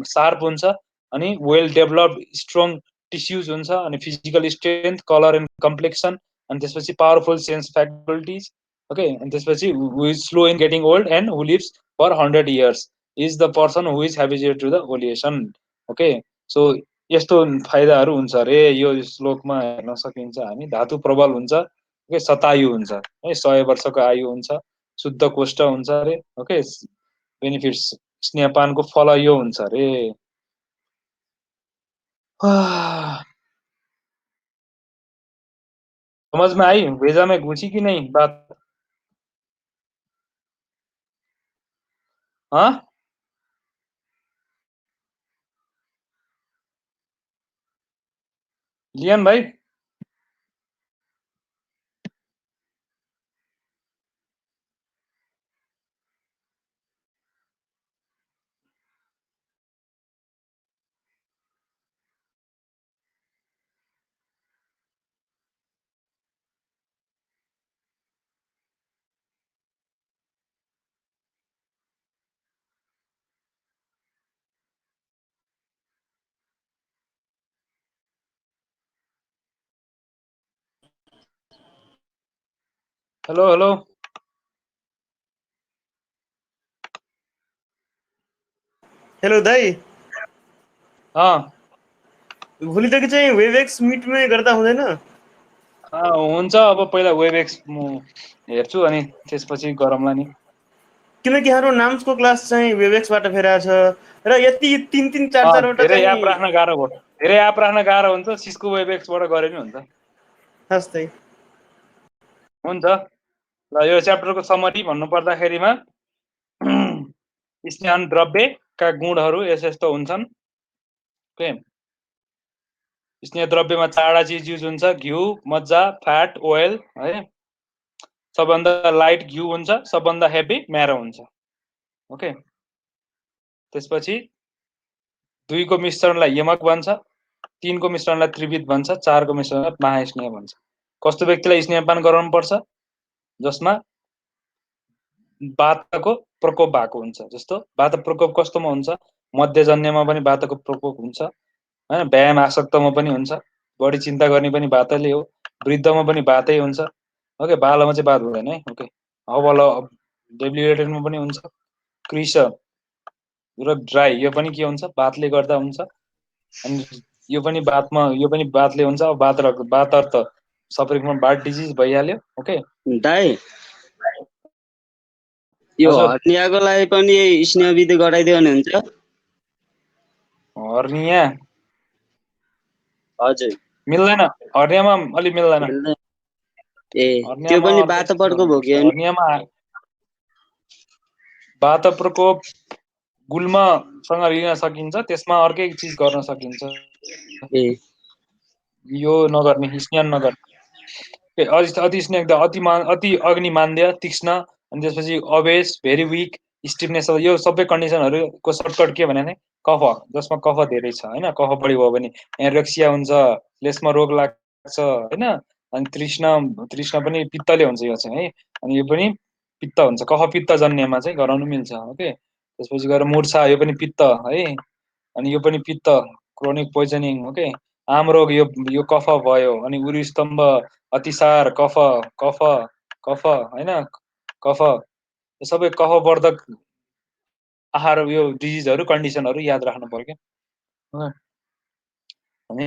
शार्प हुन्छ, अनि वेल डेभलप्ड स्ट्रङ टिस्युज हुन्छ, अनि physical strength, colour and complexion, अनि त्यसपछि पावरफुल सेन्स फ्याकल्टिज. ओके, अनि त्यसपछि who is slow in getting old and who lives for 100 years is the person who is habituated to the oleation. Okay, so यस्तो फाइदाहरू हुन्छ अरे यो श्लोकमा हेर्न सकिन्छ हामी. धातु प्रबल हुन्छ, ओके, शतायु हुन्छ है, 100 वर्षको आयु हुन्छ, शुद्ध कोष्ठ हुन्छ अरे. ओके, बेनिफिट्स स्नेहपानको फल यो हुन्छ अरे. समझमा आई, भेजा में घुसी कि नहीं बात? हाँ, लियन भाई. Hello hello. हेलो दाई. भोलिदेखि चाहिँ वेबएक्स मिटमै गर्दा हुँदैन? हुन्छ, अब पहिला वेबएक्स म हेर्छु अनि त्यसपछि गरौँला नि. किनकि हाम्रो नाम्सको क्लास चाहिँ वेबएक्सबाट फेरिरहेछ र यति 3-4 वटा धेरै एप राख्न गाह्रो हो. धेरै एप राख्न गाह्रो हुन्छ, सिस्को वेबएक्सबाट गरे नि हुन्छ. हस्तै हुन्छ. ल यो च्याप्टरको समरी भन्नु पर्दाखेरिमा स्नान द्रव्यका गुणहरू यस्तो हुन्छन्. ओके, स्नेह द्रव्यमा 4वटा चिज युज हुन्छ, घिउ, मज्जा, फ्याट, ओइल है. सबभन्दा लाइट घिउ हुन्छ, सबभन्दा हेभी म्यारो हुन्छ. ओके, त्यसपछि 2 को मिश्रणलाई यमक भन्छ, 3 को मिश्रणलाई त्रिविध भन्छ, 4 को मिश्रणलाई महास्नेह भन्छ. कस्तो व्यक्तिलाई स्नेहपान गराउनु पर्छ? जसमा वातको प्रकोप भएको हुन्छ. जस्तो वात प्रकोप कस्तोमा हुन्छ? मध्यजन्यमा पनि वातको प्रकोप हुन्छ हैन, व्यायाम आसक्तमा पनि हुन्छ, बढी चिन्ता गर्ने पनि वातले हो, वृद्धमा पनि वातै हुन्छ, ओके बालामा चाहिँ बात हुँदैन है ओके हवाल डेब्लियुएटरमा पनि हुन्छ क्रिस र ड्राई यो पनि के हुन्छ बातले गर्दा हुन्छ अनि यो पनि बातले हुन्छ अब बात अर्थ सफरिङमा बार्ट डिजिज भइहाल्यो ओके दाइ यो हजुर हर्नियाको लागि पनि स्नेहविधि गराइदियो भने हुन्छ हर्निया हजुर मिल्दैन हर्नियामा अलि मिल्दैन मिल्दैन ए त्यो हर्नियामा पनि अर्कै चिज बातोपटको गर्नुपर्छ भोग्यो भने हर्नियामा बात प्रकोप गुल्मसँग लिन सकिन्छ त्यसमा अर्कै चिज गर्न सकिन्छ ए यो नगर्ने स्नेह नगर्ने अति स्नेह अति अग्निमान्द्य तीक्ष्ण अनि त्यसपछि अवेश भेरी विक स्टिफनेस यो सबै कन्डिसनहरूको सर्टकट के भने कफ जसमा कफ धेरै छ होइन कफ बढी भयो भने एनोरेक्सिया हुन्छ लेसमा रोग लाग्छ होइन अनि तृष्णा पनि पित्तले हुन्छ यो चाहिँ है अनि यो पनि पित्त हुन्छ कफ पित्त जन्यमा चाहिँ गराउनु मिल्छ ओके त्यसपछि गएर मुर्छा यो पनि पित्त है अनि यो पनि पित्त क्रोनिक पोइजनिङ ओके आम रोग यो कफ भयो अनि उरी स्तम्भ अतिसार कफ कफ कफ होइन कफ यो सबै कफवर्धक आहार यो डिजिजहरू कन्डिसनहरू याद राख्नु पर्यो क्या अनि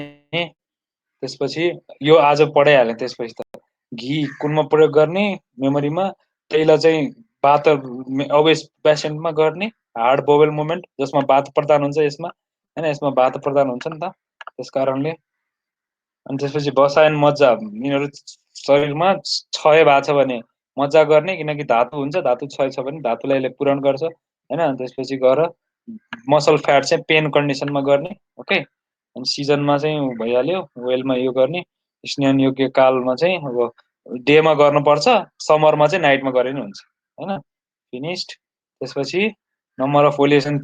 त्यसपछि यो आज पढाइहालेँ त्यसपछि त घी कुनमा प्रयोग गर्ने मेमोरीमा त्यहीलाई चाहिँ बात अवेस पेसेन्टमा गर्ने हार्ड बोवेल मुभमेन्ट जसमा बात प्रदान हुन्छ यसमा होइन यसमा बात प्रदान हुन्छ नि त त्यस कारणले अनि त्यसपछि बसायन मज्जा यिनीहरू शरीरमा क्षय भएको छ भने मज्जा गर्ने किनकि धातु हुन्छ धातु क्षय छ भने धातुलाई यसले पूरण गर्छ होइन अनि त्यसपछि गएर मसल फ्याट चाहिँ पेन कन्डिसनमा गर्ने ओके अनि सिजनमा चाहिँ भइहाल्यो वेलमा यो गर्ने स्नान योग्य कालमा चाहिँ अब डेमा गर्नुपर्छ समरमा चाहिँ नाइटमा गरे नि हुन्छ होइन फिनिस्ड त्यसपछि नम्बर अफ ओलिएसन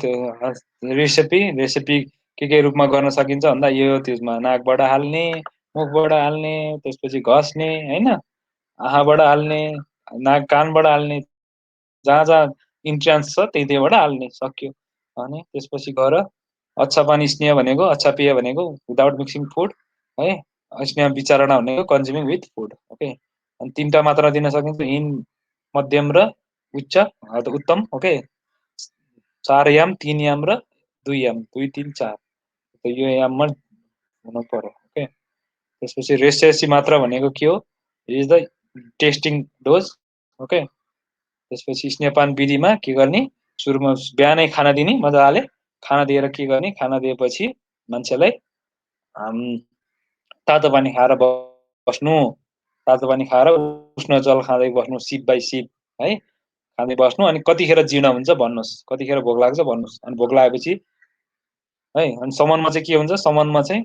रेसिपी के रूपमा गर्न सकिन्छ भन्दा यो त्यसमा नाकबाट हाल्ने मुखबाट हाल्ने त्यसपछि घस्ने होइन आँखाबाट हाल्ने नाक कानबाट हाल्ने जहाँ जहाँ इन्ट्रान्स छ त्यहीबाट हाल्ने सक्यो अनि त्यसपछि गएर अच्छा पानी स्नेह भनेको अच्छा पेय भनेको विदाउट मिक्सिङ फुड है स्नेह विचारणा भनेको कन्ज्युमिङ विथ फुड ओके अनि तिनवटा मात्रा दिन सकिन्छ हिन मध्यम र उच्च उत्तम ओके 4 याम 3 याम र 2 याम 2 3 4 यो याममा हुनु पर्यो ओके त्यसपछि रेसिएसी मात्रा भनेको के हो is the testing dose okay त्यसपछि स्नेहपान विधिमा के गर्ने सुरुमा बिहानै खाना दिने मजाले खाना दिएर के गर्ने खाना दिएपछि मान्छेलाई तातो पानी खाएर बस्नु तातो पानी खाएर उष्ण जल खाँदै बस्नु सिप बाई सिप है खाँदै बस्नु अनि कतिखेर जीर्ण हुन्छ भन्नुहोस् कतिखेर भोक लाग्छ भन्नुहोस् अनि भोक लागेपछि है अनि समनमा चाहिँ के हुन्छ समनमा चाहिँ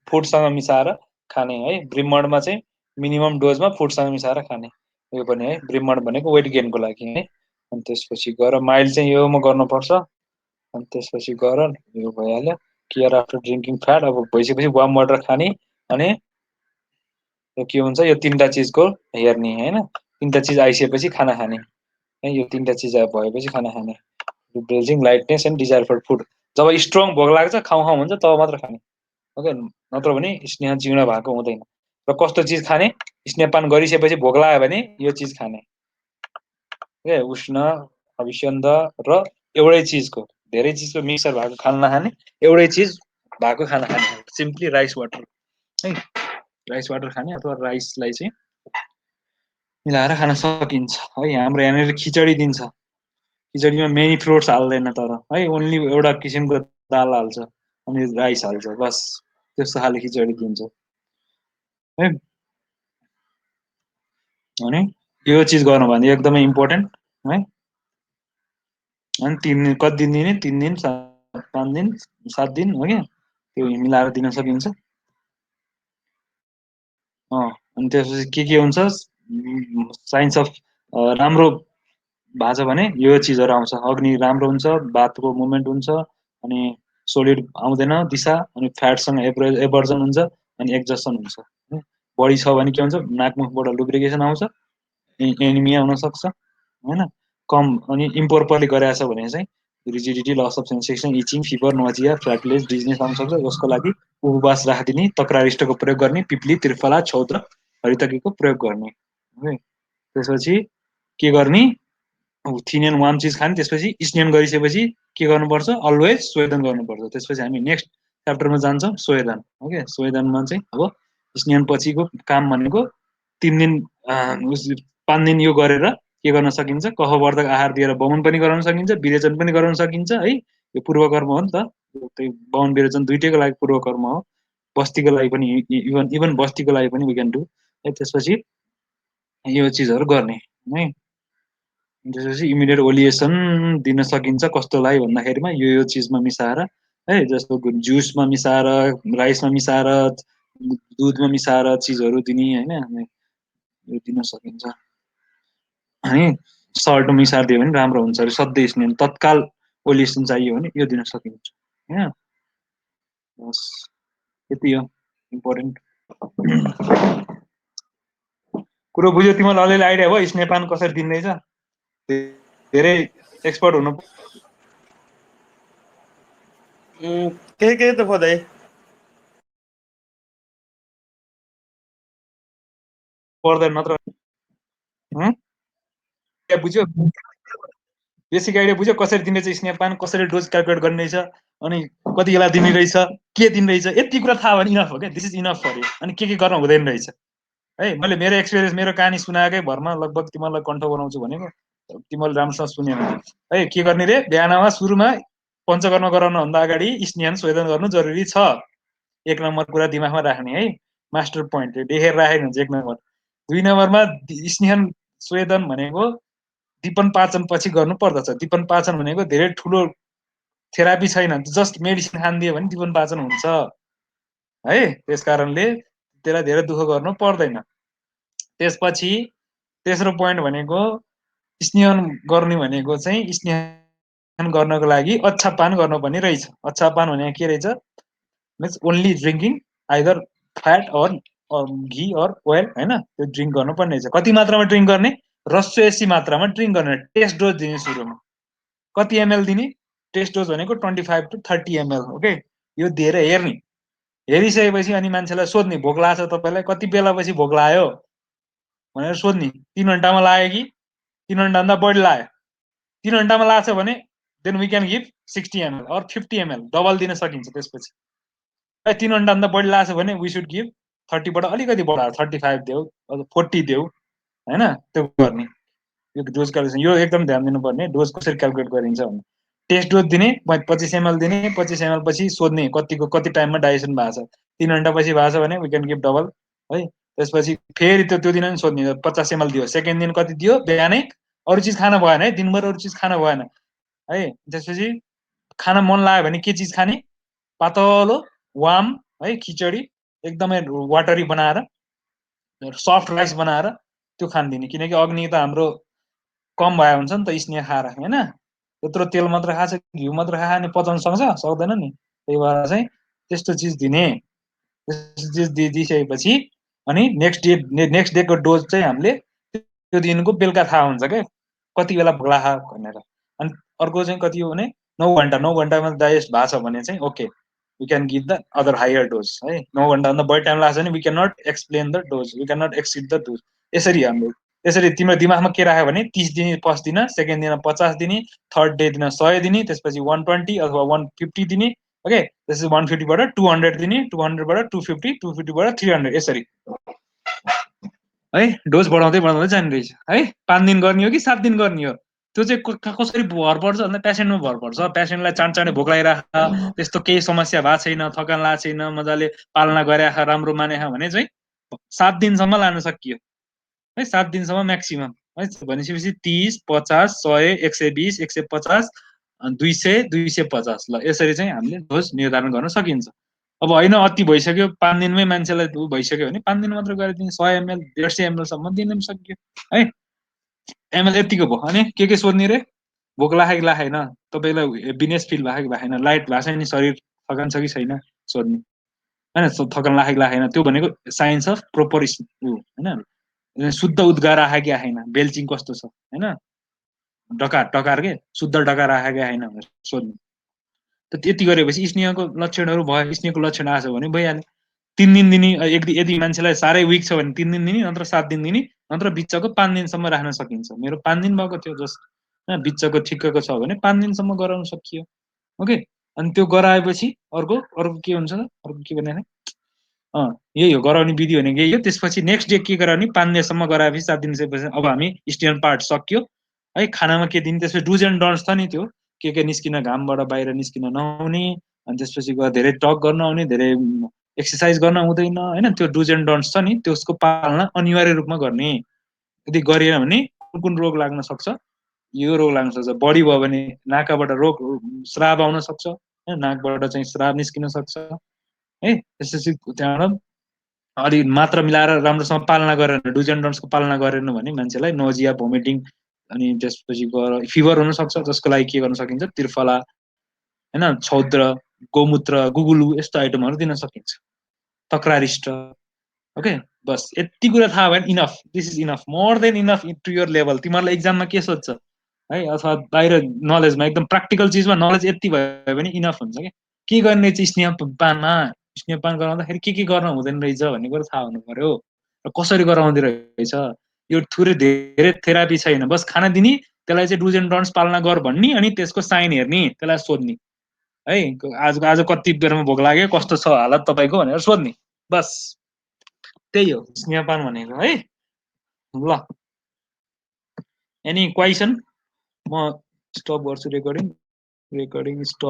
फुडसँग मिसाएर खाने है ब्रिमणमा चाहिँ मिनिमम डोजमा फुडसँग मिसाएर खाने यो पनि है ब्रिमण भनेको वेट गेनको लागि है अनि त्यसपछि गएर माइल चाहिँ योमा गर्नुपर्छ अनि त्यसपछि गएर यो भइहाल्यो केयर आफ्टर ड्रिङ्किङ फ्याट अब भइसकेपछि वार्म वाटर खाने अनि यो के हुन्छ यो तिनवटा चिजको हेर्ने होइन तिनवटा चिज आइसकेपछि खाना खाने है यो तिनवटा चिज भएपछि खाना खाने ब्रेजिङ lightness and desire for food जब स्ट्रङ भोक लाग्छ खाउँ खाउँ हुन्छ तब मात्र खाने ओके नत्र भने स्नेह जीर्ण भएको हुँदैन र कस्तो चिज खाने स्नेहपान गरिसकेपछि भोक लाग्यो भने यो चिज खाने ओके उष्ण अभिसन्ध र एउटै चिजको धेरै चिजको मिक्सर भएको खाना नखाने एउटै चिज भएको खाना खाने सिम्पली राइस वाटर है राइस वाटर खाने अथवा राइसलाई चाहिँ मिलाएर खान सकिन्छ है हाम्रो यहाँनिर खिचडी दिन्छ खिचडीमा मेनी फ्रुट्स हाल्दैन तर है ओन्ली एउटा किसिमको दाल हाल्छ अनि राइस हाल्छ बस त्यस्तो खाले खिचडी दिन्छ है अनि यो चिज गर्नु भने एकदमै इम्पोर्टेन्ट है अनि 3 दिन कति दिन दिने 3 दिन 5 दिन 7 दिन हो क्या त्यो मिलाएर दिन सकिन्छ अनि त्यसपछि के हुन्छ साइन्स अफ राम्रो भएको छ भने यो चिजहरू आउँछ अग्नि राम्रो हुन्छ बातको मुभमेन्ट हुन्छ अनि सोलिड आउँदैन दिशा अनि फ्याटसँग एभर्जन हुन्छ अनि एक्जसन हुन्छ बढी छ भने के हुन्छ नाकमुखबाट लुब्रिकेसन आउँछ एनिमिया हुनसक्छ होइन कम अनि इम्प्रोपरली गरेछ भने चाहिँ rigidity loss of sensation itching fever nausea flatulence dizziness आउन सक्छ जसको लागि उपवास राखिदिने तक्रारिष्टको प्रयोग गर्ने पिप्ली त्रिफला छौत र हरितकीको प्रयोग गर्ने है। त्यसपछि के गर्ने, थिनियन वार्म चिज खाने, त्यसपछि स्नेन गरिसकेपछि के गर्नुपर्छ, अलवेज स्वेदन गर्नुपर्छ। त्यसपछि हामी नेक्स्ट च्याप्टरमा जान्छौँ, स्वेदन। ओके, स्वेदनमा चाहिँ अब स्नेन पछिको काम भनेको 3 दिन 5 दिन यो गरेर के गर्न सकिन्छ, कफवर्धक आहार दिएर वमन पनि गराउन सकिन्छ, विरेचन पनि गराउन सकिन्छ है। यो पूर्वकर्म हो नि त, त्यही वमन विरेचन दुइटैको लागि पूर्वकर्म हो। बस्तीको लागि पनि, इभन बस्तीको लागि पनि वी क्यान डु है। त्यसपछि यो चिजहरू गर्ने है। त्यसपछि इमिडिएट ओलिएसन दिन सकिन्छ कस्तोलाई भन्दाखेरिमा यो चिजमा मिसाएर है, जस्तो जुसमा मिसाएर, राइसमा मिसाएर, दुधमा मिसाएर चिजहरू दिने होइन, यो दिन सकिन्छ है। सल्ट मिसाएर दियो भने राम्रो हुन्छ अरे, सधैँ स्नेन तत्काल ओलिएसन चाहियो भने यो दिन सकिन्छ होइन। बस यति हो इम्पोर्टेन्ट कुरो। बुझ्यो तिमीलाई? अलिअलि आइडिया भयो स्नेपान कसरी दिँदैछ? धेरै एक्सपर्ट हुनु के त पदाइ पर्दैन नत्र। बुझ्यो? बेसिक आइडिया बुझ्यो कसरी दिने चाहिँ स्नेपान, कसरी डोज क्यालकुलेट गर्ने रहेछ, अनि कति बेला दिने रहेछ, के दिने रहेछ, यति कुरा थाहा भने इनफ हो क्या। This is enough for you. अनि के गर्न हुँदैन रहेछ है। मैले मेरो एक्सपिरियन्स, मेरो कहानी सुनाएकै भरमा लगभग तिमीलाई कन्ठ बनाउँछु भनेको, तिमीले राम्रोसँग सुनेन है। के गर्ने रे, बिहानमा सुरुमा पञ्चकर्म गराउनुभन्दा अगाडि स्नेन स्वेदन गर्नु जरुरी छ। 1 नम्बर कुरा दिमागमा राख्ने है, मास्टर पोइन्ट देखेर राखेको हुन्छ 1 नम्बर। 2 नम्बरमा स्नेन स्वेदन भनेको दीपन पाचन पछि गर्नु पर्दछ। दीपन पाचन भनेको धेरै ठुलो थेरापी छैन, जस्ट मेडिसिन खानिदियो भने दीपन पाचन हुन्छ है। त्यसकारणले त्यसलाई धेरै दुःख गर्नु पर्दैन। त्यसपछि तेस्रो पोइन्ट भनेको स्नेहन गर्ने भनेको चाहिँ स्नेहन गर्नको लागि अच्छापान गर्नुपर्ने रहेछ। अच्छापान भनेको के रहेछ, means only drinking either fat or ghee or oil होइन, त्यो ड्रिङ्क गर्नुपर्ने रहेछ। कति मात्रामा ड्रिङ्क गर्ने, रसोएसी मात्रामा ड्रिङ्क गर्ने। टेस्ट डोज दिने सुरुमा कति एमएल दिने, टेस्ट डोज भनेको 25 to 30 ml। ओके, यो दिएर हेर्ने, हेरिसकेपछि अनि मान्छेलाई सोध्ने, भोक लाग्छ तपाईँलाई, कति बेलापछि भोक लाग्यो भनेर सोध्ने। 3 घन्टामा लाग्यो कि 3 घन्टाभन्दा बढी लाग्यो, 3 घन्टामा लाग्छ भने then we can give 60 ml or 50 ml, double दिन सकिन्छ। त्यसपछि 3 घन्टाभन्दा बढी लाग्छ भने वी सुड गिभ 30 बाट अलिकति बढाएर 35 देऊ, 40 देऊ होइन, त्यो गर्ने। यो डोज क्यालकुलेसन यो एकदम ध्यान दिनुपर्ने, डोज कसरी क्यालकुलेट गरिन्छ भने टेस्ट डोज दिने 25 ml दिने, 25 ml पछि सोध्ने कति टाइममा डाइजेसन भएको छ। 3 घन्टा पछि भएको छ भने वी क्यान गिभ डबल है। त्यसपछि फेरि त्यो दिन पनि सोध्ने 50 ml दियो, सेकेन्ड दिन कति दियो, बिहानै अरू चिज खान भएन है, दिनभर अरू चिज खान भएन है। त्यसपछि खान मन लाग्यो भने के चिज खाने, पातलो वाम है, खिचडी एकदमै वाटरी बनाएर, सफ्ट राइस बनाएर त्यो खान दिने। किनकि अग्नि त हाम्रो कम भयो हुन्छ नि त स्नेह खाएर होइन, त्यत्रो तेल मात्र खान्छ, घिउ मात्र खायो भने पचाउन सक्दैन नि। त्यही भएर चाहिँ त्यस्तो चिज दिने। त्यस्तो चिज दिइसकेपछि अनि नेक्स्ट डेको डोज चाहिँ हामीले त्यो दिनको बेलुका थाहा हुन्छ क्या कति बेला भोक लाग्यो भनेर। अनि अर्को चाहिँ कति हो भने 9 घन्टामा डाइजेस्ट भएको छ भने चाहिँ okay, we can give the other higher dose है। 9 घन्टाभन्दा बढी टाइम लाग्छ भने we can not explain the dose, we can not exceed the dose. यसरी हामीले त्यसरी तिम्रो दिमागमा के राख्यो भने 30 दिने फर्स्ट दिन, सेकेन्ड दिन 50 दिने, थर्ड डे दिन 100 दिने, त्यसपछि 120 अथवा 150 दिने। ओके, त्यसपछि 150 बाट 200 दिने, 200 बाट 250, 250 बाट 300, यसरी है डोज बढाउँदै जाने रहेछ है। 5 दिन गर्ने हो कि 7 दिन गर्ने हो, त्यो चाहिँ कसरी भर पर्छ भन्दा पेसेन्टमा भर पर्छ। पेसेन्टलाई चाँडै भोक लागिरहेको, त्यस्तो केही समस्या भएको छैन, थकान लागेको छैन, मजाले पालना गरिरहेको, राम्रो मानेको भने चाहिँ 7 दिनसम्म लान सकियो है, 7 दिनसम्म म्याक्सिमम है। भनेपछि 30, 50, 100, 120, 150, 200, 250 ल यसरी चाहिँ हामीले डोज निर्धारण गर्न सकिन्छ। अब होइन अति भइसक्यो, 5 दिनमै मान्छेलाई भइसक्यो भने 5 दिन मात्र गरिदिने, 100 ml 150 ml सम्म दिन पनि सक्यो है। एमएल यतिको भयो। अनि के सोध्ने रे, भोक लाग्यो कि लागेन, तपाईँलाई हेभिनेस फिल भएको कि भएन, लाइट भएको छ नि शरीर, थकान छ कि छैन सोध्ने होइन। थकान लाग्यो कि लागेन, त्यो भनेको साइन्स अफ प्रोपर होइन। शुद्ध उद्गार आयो कि आएन, बेल्चिङ कस्तो छ होइन, डकार के शुद्ध डकार आयो कि आएन भनेर सोध्ने। त त्यति गरेपछि स्नेहको लक्षणहरू भयो, स्नेहको लक्षण आएको छ भने भइहाल्यो। 3 दिन दिने, यदि मान्छेलाई साह्रै विक छ भने 3 दिन दिने, नत्र 7 दिन दिने, नत्र बिचको 5 दिनसम्म राख्न सकिन्छ। मेरो 5 दिन भएको थियो जस्ट बिचको ठिक्कको छ भने 5 दिनसम्म गराउन सकियो। ओके, अनि त्यो गराएपछि अर्को के हुन्छ त? अर्को के भने यही हो गराउने विधि भनेको यही हो। त्यसपछि नेक्स्ट डे के गराउने? 5 दिनसम्म गराएपछि 7 दिनपछि अब हामी स्टेन पार्ट सक्यो है। खानामा के दिने? त्यसपछि डुज एन्ड डन्ट्स छ नि, त्यो के निस्किन, घामबाट बाहिर निस्किन नहुने, अनि त्यसपछि गएर धेरै टक गर्न आउने, धेरै एक्सर्साइज गर्न हुँदैन हैन। त्यो डुज एन्ड डन्ट्स छ नि, त्यसको पालना अनिवार्य रूपमा गर्ने। यदि गरिएन भने कुन रोग लाग्न सक्छ? यो रोग लाग्न सक्छ। बढी भयो भने नाकाबाट रोग श्राप आउन सक्छ, नाकबाट चाहिँ श्राप निस्किन सक्छ है। त्यसपछि त्यहाँबाट अलि मात्रा मिलाएर राम्रोसँग पालना गरेर डुज एन्ड डन्ट्सको पालना गरेन भने मान्छेलाई नोजिया, भोमिटिङ, अनि त्यसपछि गएर फिभर हुन सक्छ, जसको लागि के गर्न सकिन्छ? त्रिफला हैन, छौद्र, गोमूत्र, गुगुलु यस्तो आइटमहरु दिन सकिन्छ, तक्रारिष्ट। ओके, बस यति कुरा थाहा भयो enough. This is enough, more than enough to your level. तिमीहरूलाई एक्जाममा के सोध्छ है, अथवा बाहिर नलेजमा एकदम प्र्याक्टिकल चिजमा नलेज यति भयो भने इनफ हुन्छ क्या। के गर्ने चाहिँ स्नेहपानमा, स्नेहपान गराउँदाखेरि के गर्न हुँदैन रहेछ भन्ने कुरा थाहा हुनु पर्यो, र कसरी गराउँदै रहेछ। यो थुरै धेरै थेरापी छैन, बस खाना दिने, त्यसलाई चाहिँ डुज एन्ड डन्ट्स पालना गर भन्ने, अनि त्यसको साइन हेर्ने, त्यसलाई सोध्ने है। आज कति बेरमा भोक लाग्यो, कस्तो छ हालत तपाईँको भनेर सोध्ने, बस त्यही हो स्नेहपान भनेको है। ल, एनी क्वेसन? म स्टप गर्छु रेकर्डिङ स्टप।